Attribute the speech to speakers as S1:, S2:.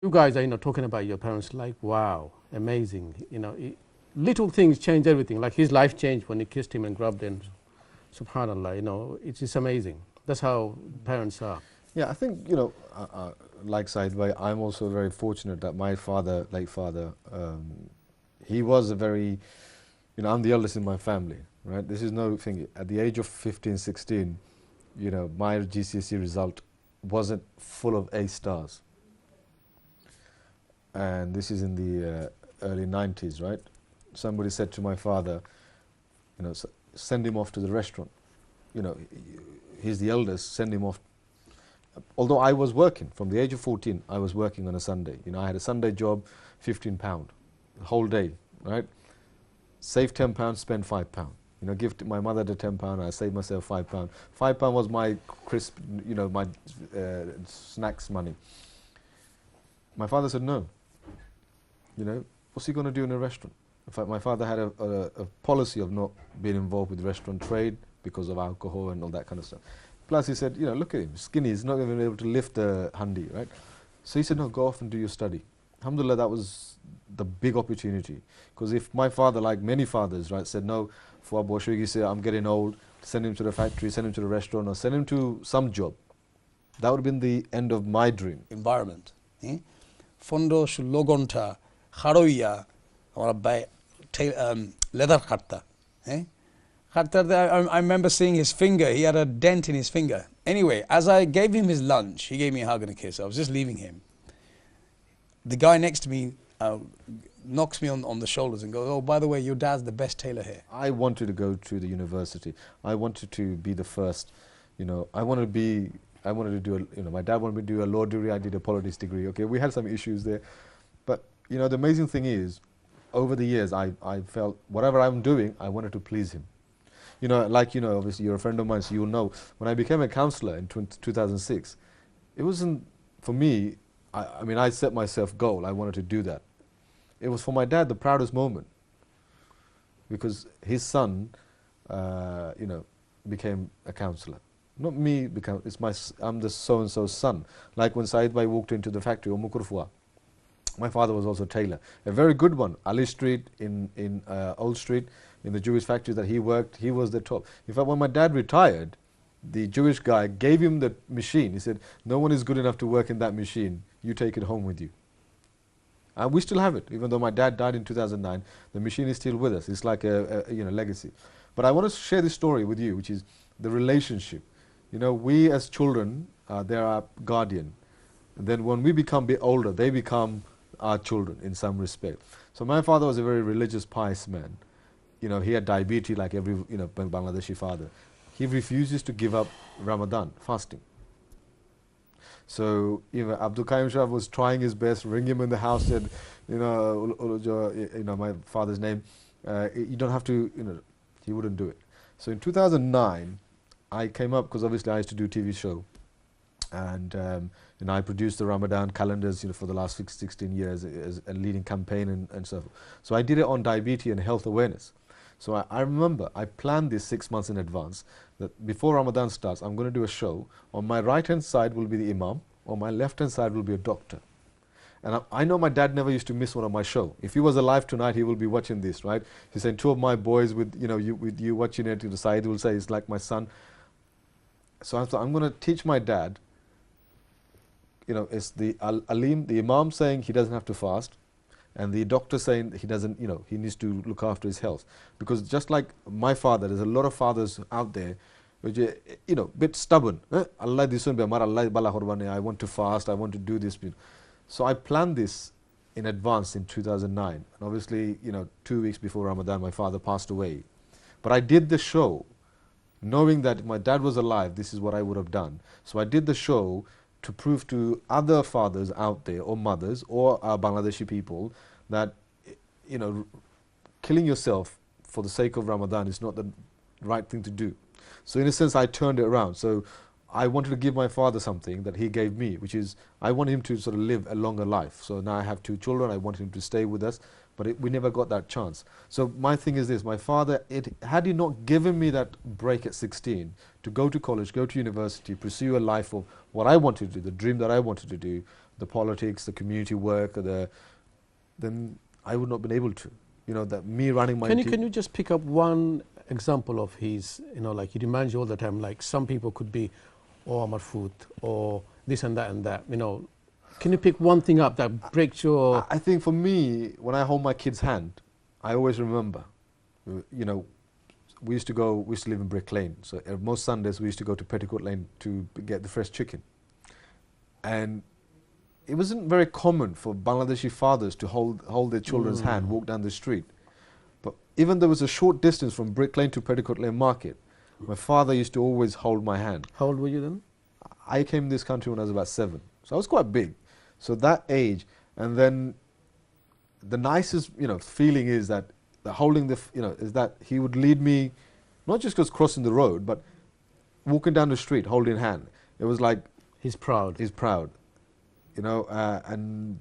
S1: You guys are, talking about your parents, like, wow, amazing. Little things change everything. Like his life changed when he kissed him and grabbed him. Subhanallah, it's just amazing. That's how parents are.
S2: Yeah, I think, like Said Bhai, I'm also very fortunate that my father, late father, he was a very, I'm the eldest in my family, right? This is no thing. At the age of 15, 16, my GCSE result wasn't full of A stars. And this is in the early 90s, right? Somebody said to my father, send him off to the restaurant. He's the eldest, send him off. Although I was working, from the age of 14, I was working on a Sunday. I had a Sunday job, £15, the whole day, right? Save £10, spend £5. Give my mother the £10, I saved myself £5. £5 was my crisp, my snacks money. My father said no. What's he going to do in a restaurant? In fact, my father had a policy of not being involved with restaurant trade because of alcohol and all that kind of stuff. Plus, he said, look at him, skinny, he's not even able to lift a handi, right? So he said, no, go off and do your study. Alhamdulillah, that was the big opportunity. Because if my father, like many fathers, right, said, no, for Abu Ashwigi, say, I'm getting old, send him to the factory, send him to the restaurant, or send him to some job, that would have been the end of my dream.
S3: Environment. Fondo Shulogonta, Haroya, or by leather khatta. I remember seeing his finger, he had a dent in his finger. Anyway, as I gave him his lunch, he gave me a hug and a kiss. I was just leaving him. The guy next to me knocks me on the shoulders and goes, oh, by the way, your dad's the best tailor here.
S2: I wanted to go to the university. I wanted to be the first, I wanted to do, my dad wanted me to do a law degree, I did a politics degree. Okay, we had some issues there. But, the amazing thing is, over the years, I felt whatever I'm doing, I wanted to please him. Obviously you're a friend of mine, so you'll know. When I became a councillor in 2006, it wasn't, for me, I set myself goal, I wanted to do that. It was for my dad the proudest moment. Because his son, became a councillor. Not me, I'm the so-and-so's son. Like when Said Bhai walked into the factory, Mukurfua, my father was also a tailor. A very good one, Ali Street, in Old Street, in the Jewish factories that he worked, he was the top. In fact, when my dad retired, the Jewish guy gave him the machine. He said, no one is good enough to work in that machine. You take it home with you. And we still have it. Even though my dad died in 2009, the machine is still with us. It's like a legacy. But I want to share this story with you, which is the relationship. We as children, they're our guardian. And then when we become a bit older, they become our children in some respect. So my father was a very religious, pious man. He had diabetes like every Bangladeshi father. He refuses to give up Ramadan, fasting. So Abdul Qayyum Shah was trying his best, ring him in the house, said, my father's name, you don't have to, he wouldn't do it. So in 2009, I came up, because obviously I used to do a TV show, and I produced the Ramadan calendars for the last 16 years as a leading campaign and so forth. So I did it on diabetes and health awareness. So I remember I planned this 6 months in advance, that before Ramadan starts, I'm going to do a show. On my right-hand side will be the imam, on my left-hand side will be a doctor. And I know my dad never used to miss one of my show. If he was alive tonight, he will be watching this, right? He said, two of my boys with you watching it, the side will say, it's like my son. So I thought, I'm going to teach my dad, it's the alim, the imam saying he doesn't have to fast, and the doctor saying he doesn't, he needs to look after his health. Because just like my father, there's a lot of fathers out there which are, bit stubborn. Allah disun be amar Allah bala horbane, I want to fast, I want to do this. So I planned this in advance in 2009. And obviously, 2 weeks before Ramadan, my father passed away. But I did the show knowing that if my dad was alive, this is what I would have done. So I did the show to prove to other fathers out there, or mothers, or Bangladeshi people, that killing yourself for the sake of Ramadan is not the right thing to do. So in a sense, I turned it around. So I wanted to give my father something that he gave me, which is I want him to sort of live a longer life. So now I have 2 children. I want him to stay with us, but we never got that chance. So my thing is this: my father, had he not given me that break at 16 to go to college, go to university, pursue a life of what I wanted to do, the dream that I wanted to do, the politics, the community work, then I would not have been able to. You know, that me running my
S1: Can
S2: team.
S1: you just pick up one example of his, you know, like he reminds you all the time, like some people could be, oh, Amar Food, or this and that, you know. Can you pick one thing up that breaks your...
S2: I think for me, when I hold my kid's hand, I always remember, you know, we used to live in Brick Lane, so most Sundays we used to go to Petticoat Lane to get the fresh chicken. And it wasn't very common for Bangladeshi fathers to hold their children's hand, walk down the street. But even there was a short distance from Brick Lane to Petticoat Lane Market, my father used to always hold my hand.
S1: How old were you then?
S2: I came to this country when I was about 7, so I was quite big. So that age, and then the nicest, you know, feeling is that holding the, you know, is that he would lead me, not just because crossing the road, but walking down the street, holding hand. It was like
S1: He's proud.
S2: he's proud, you know, and